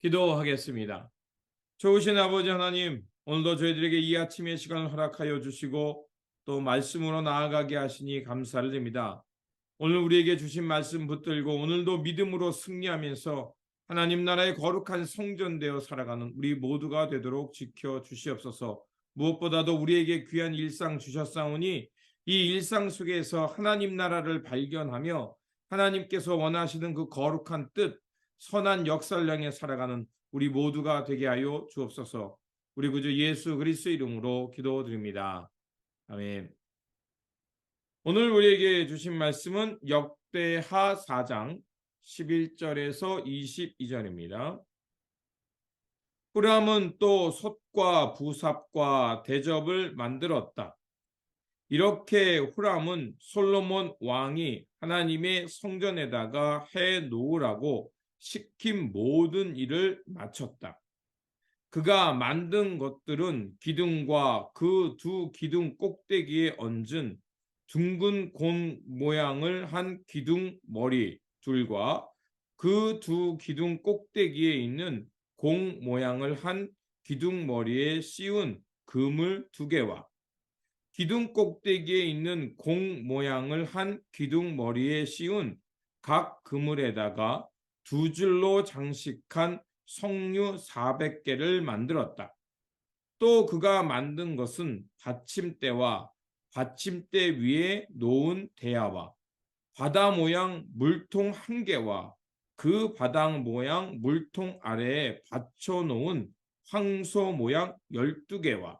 기도하겠습니다. 좋으신 아버지 하나님, 오늘도 저희들에게 이 아침의 시간을 허락하여 주시고 또 말씀으로 나아가게 하시니 감사를 드립니다. 오늘 우리에게 주신 말씀 붙들고 오늘도 믿음으로 승리하면서 하나님 나라의 거룩한 성전되어 살아가는 우리 모두가 되도록 지켜 주시옵소서. 무엇보다도 우리에게 귀한 일상 주셨사오니 이 일상 속에서 하나님 나라를 발견하며 하나님께서 원하시는 그 거룩한 뜻, 선한 역사를 향해 살아가는 우리 모두가 되게 하여 주옵소서. 우리 구주 예수 그리스도의 이름으로 기도드립니다. 아멘. 오늘 우리에게 주신 말씀은 역대하 4장 11절에서 22절입니다. 후람은 또 솥과 부삽과 대접을 만들었다. 이렇게 후람은 솔로몬 왕이 하나님의 성전에다가 해 놓으라고 시킨 모든 일을 마쳤다. 그가 만든 것들은 기둥과 그 두 기둥 꼭대기에 얹은 둥근 공 모양을 한 기둥 머리 둘과 그 두 기둥 꼭대기에 있는 공 모양을 한 기둥 머리에 씌운 그물 2개와 기둥 꼭대기에 있는 공 모양을 한 기둥 머리에 씌운 각 그물에다가 2줄로 장식한 석류 400개를 만들었다. 또 그가 만든 것은 받침대와 받침대 위에 놓은 대야와 바다 모양 물통 1개와 그 바닥 모양 물통 아래에 받쳐놓은 황소 모양 12개와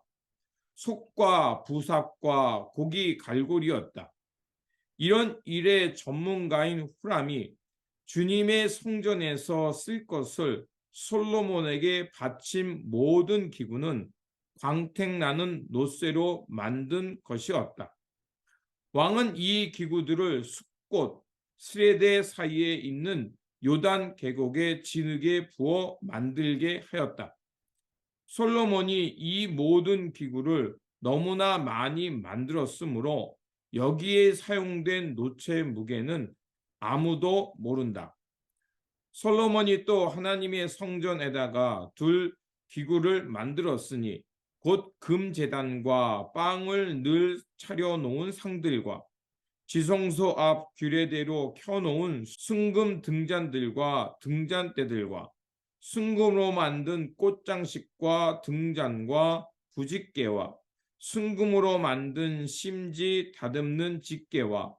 솥과 부삽과 고기 갈고리였다. 이런 일의 전문가인 후람이 주님의 성전에서 쓸 것을 솔로몬에게 바친 모든 기구는 광택나는 놋쇠로 만든 것이었다. 왕은 이 기구들을 숲꽃 스레데 사이에 있는 요단 계곡에 진흙에 부어 만들게 하였다. 솔로몬이 이 모든 기구를 너무나 많이 만들었으므로 여기에 사용된 놋의 무게는 아무도 모른다. 솔로몬이 또 하나님의 성전에다가 둘 기구를 만들었으니 곧 금제단과 빵을 늘 차려놓은 상들과 지성소 앞 규례대로 켜놓은 순금 등잔들과 등잔대들과 순금으로 만든 꽃장식과 등잔과 부집개와 순금으로 만든 심지 다듬는 집게와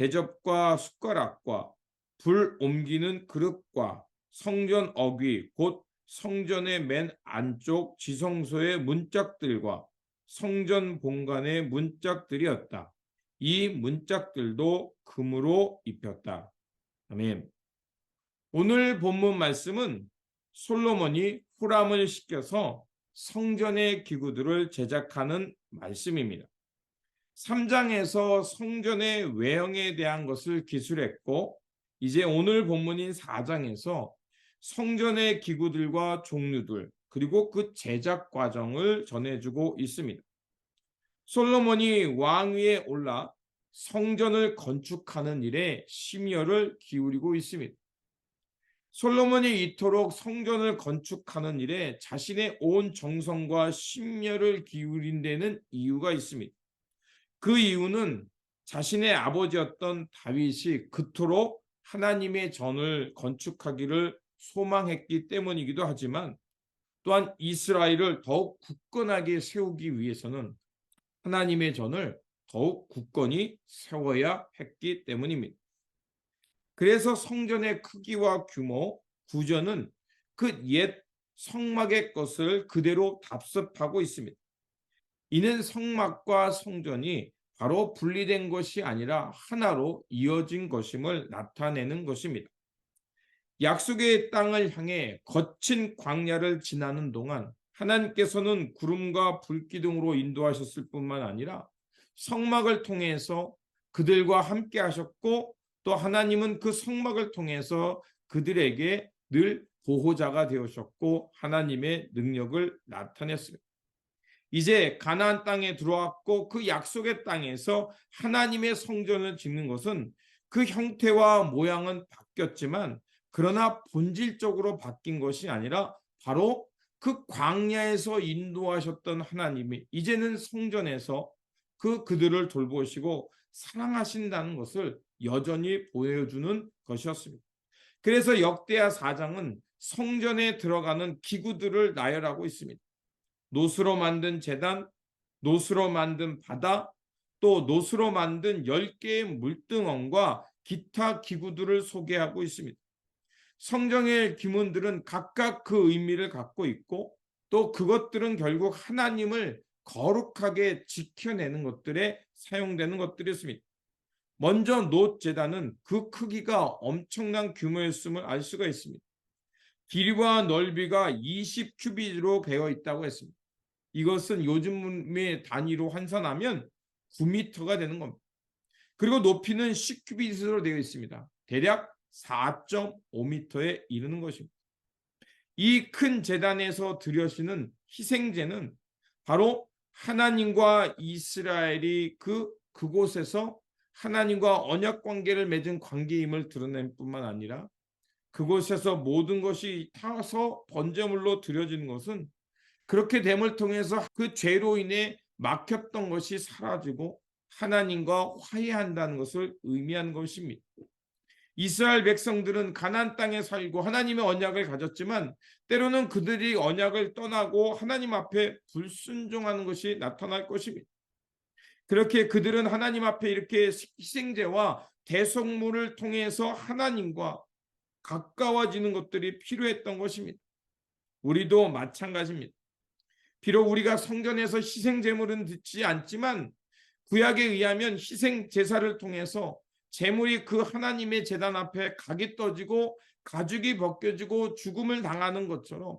대접과 숟가락과 불 옮기는 그릇과 성전 어귀 곧 성전의 맨 안쪽 지성소의 문짝들과 성전 본관의 문짝들이었다. 이 문짝들도 금으로 입혔다. 아멘. 오늘 본문 말씀은 솔로몬이 후람을 시켜서 성전의 기구들을 제작하는 말씀입니다. 3장에서 성전의 외형에 대한 것을 기술했고 이제 오늘 본문인 4장에서 성전의 기구들과 종류들 그리고 그 제작 과정을 전해주고 있습니다. 솔로몬이 왕위에 올라 성전을 건축하는 일에 심혈을 기울이고 있습니다. 솔로몬이 이토록 성전을 건축하는 일에 자신의 온 정성과 심혈을 기울인 데는 이유가 있습니다. 그 이유는 자신의 아버지였던 다윗이 그토록 하나님의 전을 건축하기를 소망했기 때문이기도 하지만 또한 이스라엘을 더욱 굳건하게 세우기 위해서는 하나님의 전을 더욱 굳건히 세워야 했기 때문입니다. 그래서 성전의 크기와 규모, 구조는 그 옛 성막의 것을 그대로 답습하고 있습니다. 이는 성막과 성전이 바로 분리된 것이 아니라 하나로 이어진 것임을 나타내는 것입니다. 약속의 땅을 향해 거친 광야를 지나는 동안 하나님께서는 구름과 불기둥으로 인도하셨을 뿐만 아니라 성막을 통해서 그들과 함께 하셨고 또 하나님은 그 성막을 통해서 그들에게 늘 보호자가 되셨고 하나님의 능력을 나타냈습니다. 이제 가나안 땅에 들어왔고 그 약속의 땅에서 하나님의 성전을 짓는 것은 그 형태와 모양은 바뀌었지만 그러나 본질적으로 바뀐 것이 아니라 바로 그 광야에서 인도하셨던 하나님이 이제는 성전에서 그들을 돌보시고 사랑하신다는 것을 여전히 보여주는 것이었습니다. 그래서 역대하 4장은 성전에 들어가는 기구들을 나열하고 있습니다. 노스로 만든 제단, 노스로 만든 바다, 또 노스로 만든 10개의 물등원과 기타 기구들을 소개하고 있습니다. 성경의 기문들은 각각 그 의미를 갖고 있고 또 그것들은 결국 하나님을 거룩하게 지켜내는 것들에 사용되는 것들이었습니다. 먼저 놋 제단은 그 크기가 엄청난 규모였음을 알 수가 있습니다. 길이와 넓이가 20큐빗으로 되어 있다고 했습니다. 이것은 요즘의 단위로 환산하면 9m가 되는 겁니다. 그리고 높이는 10큐빗으로 되어 있습니다. 대략 4.5m에 이르는 것입니다. 이 큰 제단에서 드려지는 희생제는 바로 하나님과 이스라엘이 그곳에서 하나님과 언약 관계를 맺은 관계임을 드러낼 뿐만 아니라 그곳에서 모든 것이 타서 번제물로 드려지는 것은 그렇게 됨을 통해서 그 죄로 인해 막혔던 것이 사라지고 하나님과 화해한다는 것을 의미하는 것입니다. 이스라엘 백성들은 가나안 땅에 살고 하나님의 언약을 가졌지만 때로는 그들이 언약을 떠나고 하나님 앞에 불순종하는 것이 나타날 것입니다. 그렇게 그들은 하나님 앞에 이렇게 희생제와 대속물을 통해서 하나님과 가까워지는 것들이 필요했던 것입니다. 우리도 마찬가지입니다. 비록 우리가 성전에서 희생제물은 듣지 않지만 구약에 의하면 희생제사를 통해서 제물이 그 하나님의 제단 앞에 각이 떠지고 가죽이 벗겨지고 죽음을 당하는 것처럼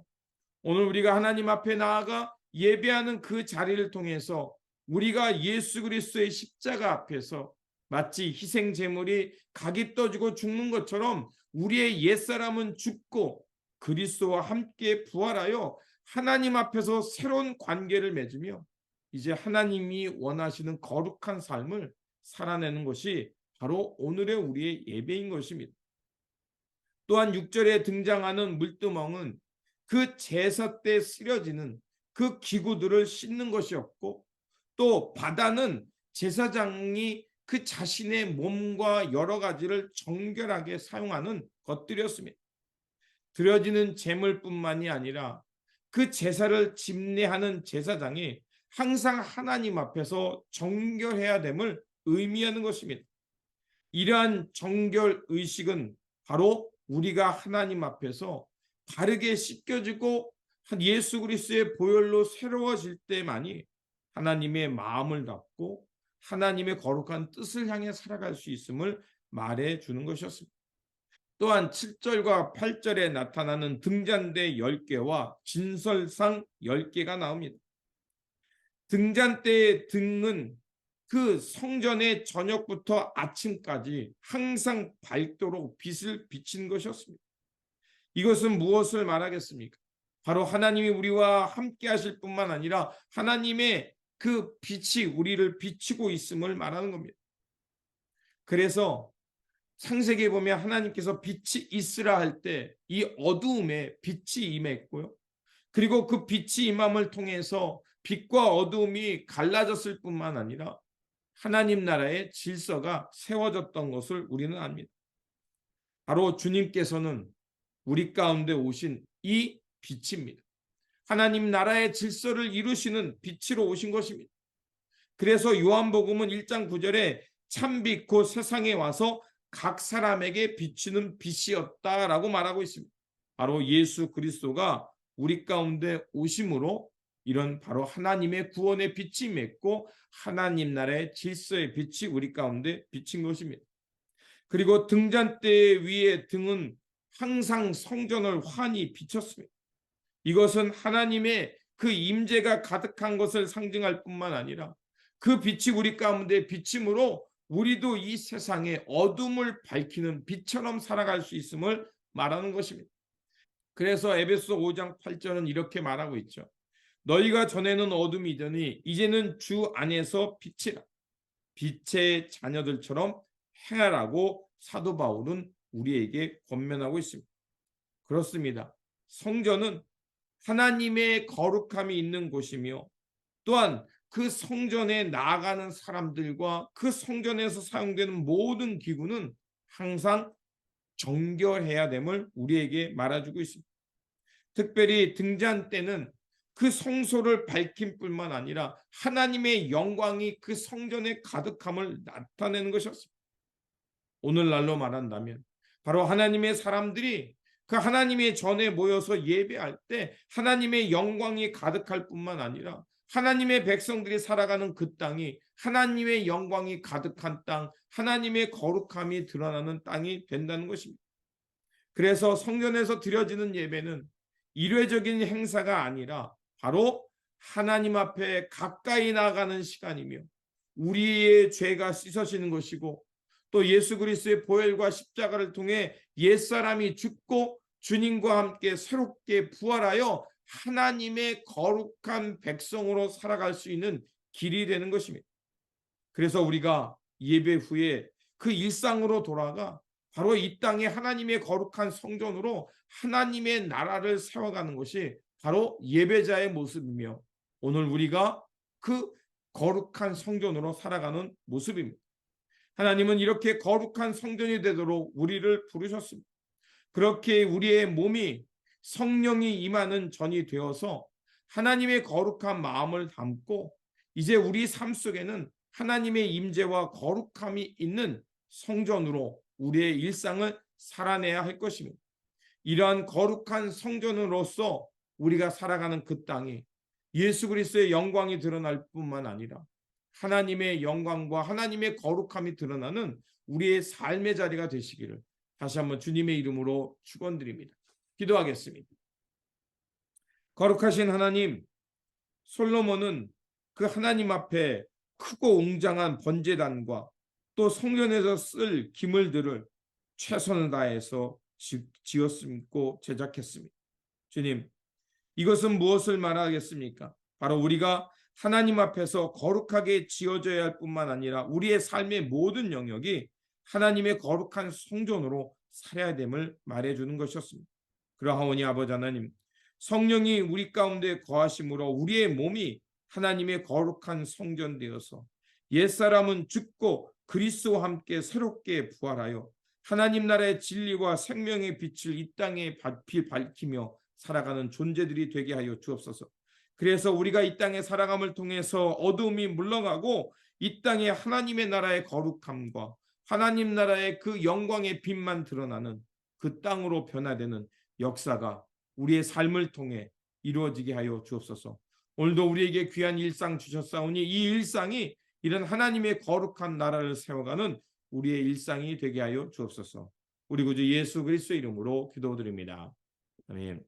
오늘 우리가 하나님 앞에 나아가 예배하는 그 자리를 통해서 우리가 예수 그리스도의 십자가 앞에서 마치 희생제물이 각이 떠지고 죽는 것처럼 우리의 옛사람은 죽고 그리스도와 함께 부활하여 하나님 앞에서 새로운 관계를 맺으며 이제 하나님이 원하시는 거룩한 삶을 살아내는 것이 바로 오늘의 우리의 예배인 것입니다. 또한 6절에 등장하는 물두멍은 그 제사 때 쓰려지는 그 기구들을 씻는 것이었고 또 바다는 제사장이 그 자신의 몸과 여러 가지를 정결하게 사용하는 것들이었습니다. 드려지는 제물뿐만이 아니라 그 제사를 집례하는 제사장이 항상 하나님 앞에서 정결해야 됨을 의미하는 것입니다. 이러한 정결 의식은 바로 우리가 하나님 앞에서 바르게 씻겨지고 예수 그리스도의 보혈로 새로워질 때만이 하나님의 마음을 갖고 하나님의 거룩한 뜻을 향해 살아갈 수 있음을 말해 주는 것이었습니다. 또한 7절과 8절에 나타나는 등잔대 10개와 진설상 10개가 나옵니다. 등잔대의 등은 그 성전의 저녁부터 아침까지 항상 밝도록 빛을 비친 것이었습니다. 이것은 무엇을 말하겠습니까? 바로 하나님이 우리와 함께 하실 뿐만 아니라 하나님의 그 빛이 우리를 비추고 있음을 말하는 겁니다. 그래서 창세기에 보면 하나님께서 빛이 있으라 할 때 이 어두움에 빛이 임했고요. 그리고 그 빛이 임함을 통해서 빛과 어두움이 갈라졌을 뿐만 아니라 하나님 나라의 질서가 세워졌던 것을 우리는 압니다. 바로 주님께서는 우리 가운데 오신 이 빛입니다. 하나님 나라의 질서를 이루시는 빛으로 오신 것입니다. 그래서 요한복음은 1장 9절에 참빛 곧 세상에 와서 각 사람에게 비추는 빛이었다라고 말하고 있습니다. 바로 예수 그리스도가 우리 가운데 오심으로 이런 바로 하나님의 구원의 빛이 맺고 하나님 나라의 질서의 빛이 우리 가운데 비친 것입니다. 그리고 등잔대 위에 등은 항상 성전을 환히 비쳤습니다. 이것은 하나님의 그 임재가 가득한 것을 상징할 뿐만 아니라 그 빛이 우리 가운데 비침으로 우리도 이 세상의 어둠을 밝히는 빛처럼 살아갈 수 있음을 말하는 것입니다. 그래서 에베소 5장 8절은 이렇게 말하고 있죠. 너희가 전에는 어둠이더니 이제는 주 안에서 빛이라. 빛의 자녀들처럼 행하라고 사도 바울은 우리에게 권면하고 있습니다. 그렇습니다. 성전은 하나님의 거룩함이 있는 곳이며 또한 그 성전에 나아가는 사람들과 그 성전에서 사용되는 모든 기구는 항상 정결해야 됨을 우리에게 말해주고 있습니다. 특별히 등잔 때는 그 성소를 밝힐 뿐만 아니라 하나님의 영광이 그 성전에 가득함을 나타내는 것이었습니다. 오늘날로 말한다면 바로 하나님의 사람들이 그 하나님의 전에 모여서 예배할 때 하나님의 영광이 가득할 뿐만 아니라 하나님의 백성들이 살아가는 그 땅이 하나님의 영광이 가득한 땅, 하나님의 거룩함이 드러나는 땅이 된다는 것입니다. 그래서 성전에서 드려지는 예배는 일회적인 행사가 아니라 바로 하나님 앞에 가까이 나가는 시간이며 우리의 죄가 씻어지는 것이고 또 예수 그리스도의 보혈과 십자가를 통해 옛사람이 죽고 주님과 함께 새롭게 부활하여 하나님의 거룩한 백성으로 살아갈 수 있는 길이 되는 것입니다. 그래서 우리가 예배 후에 그 일상으로 돌아가 바로 이 땅에 하나님의 거룩한 성전으로 하나님의 나라를 세워가는 것이 바로 예배자의 모습이며 오늘 우리가 그 거룩한 성전으로 살아가는 모습입니다. 하나님은 이렇게 거룩한 성전이 되도록 우리를 부르셨습니다. 그렇게 우리의 몸이 성령이 임하는 전이 되어서 하나님의 거룩한 마음을 담고 이제 우리 삶 속에는 하나님의 임재와 거룩함이 있는 성전으로 우리의 일상을 살아내야 할 것입니다. 이러한 거룩한 성전으로서 우리가 살아가는 그 땅이 예수 그리스도의 영광이 드러날 뿐만 아니라 하나님의 영광과 하나님의 거룩함이 드러나는 우리의 삶의 자리가 되시기를 다시 한번 주님의 이름으로 축원드립니다. 기도하겠습니다. 거룩하신 하나님, 솔로몬은 그 하나님 앞에 크고 웅장한 번제단과 또 성전에서 쓸 기물들을 최선을 다해서 지었고 제작했습니다. 주님, 이것은 무엇을 말하겠습니까? 바로 우리가 하나님 앞에서 거룩하게 지어져야 할 뿐만 아니라 우리의 삶의 모든 영역이 하나님의 거룩한 성전으로 살아야 됨을 말해주는 것이었습니다. 그러하오니 아버지 하나님, 성령이 우리 가운데 거하심으로 우리의 몸이 하나님의 거룩한 성전 되어서 옛사람은 죽고 그리스도와 함께 새롭게 부활하여 하나님 나라의 진리와 생명의 빛을 이 땅에 밝히며 살아가는 존재들이 되게 하여 주옵소서. 그래서 우리가 이 땅에 살아감을 통해서 어두움이 물러가고 이 땅에 하나님의 나라의 거룩함과 하나님 나라의 그 영광의 빛만 드러나는 그 땅으로 변화되는 역사가 우리의 삶을 통해 이루어지게 하여 주옵소서. 오늘도 우리에게 귀한 일상 주셨사오니 이 일상이 이런 하나님의 거룩한 나라를 세워가는 우리의 일상이 되게 하여 주옵소서. 우리 구주 예수 그리스도의 이름으로 기도드립니다. 아멘.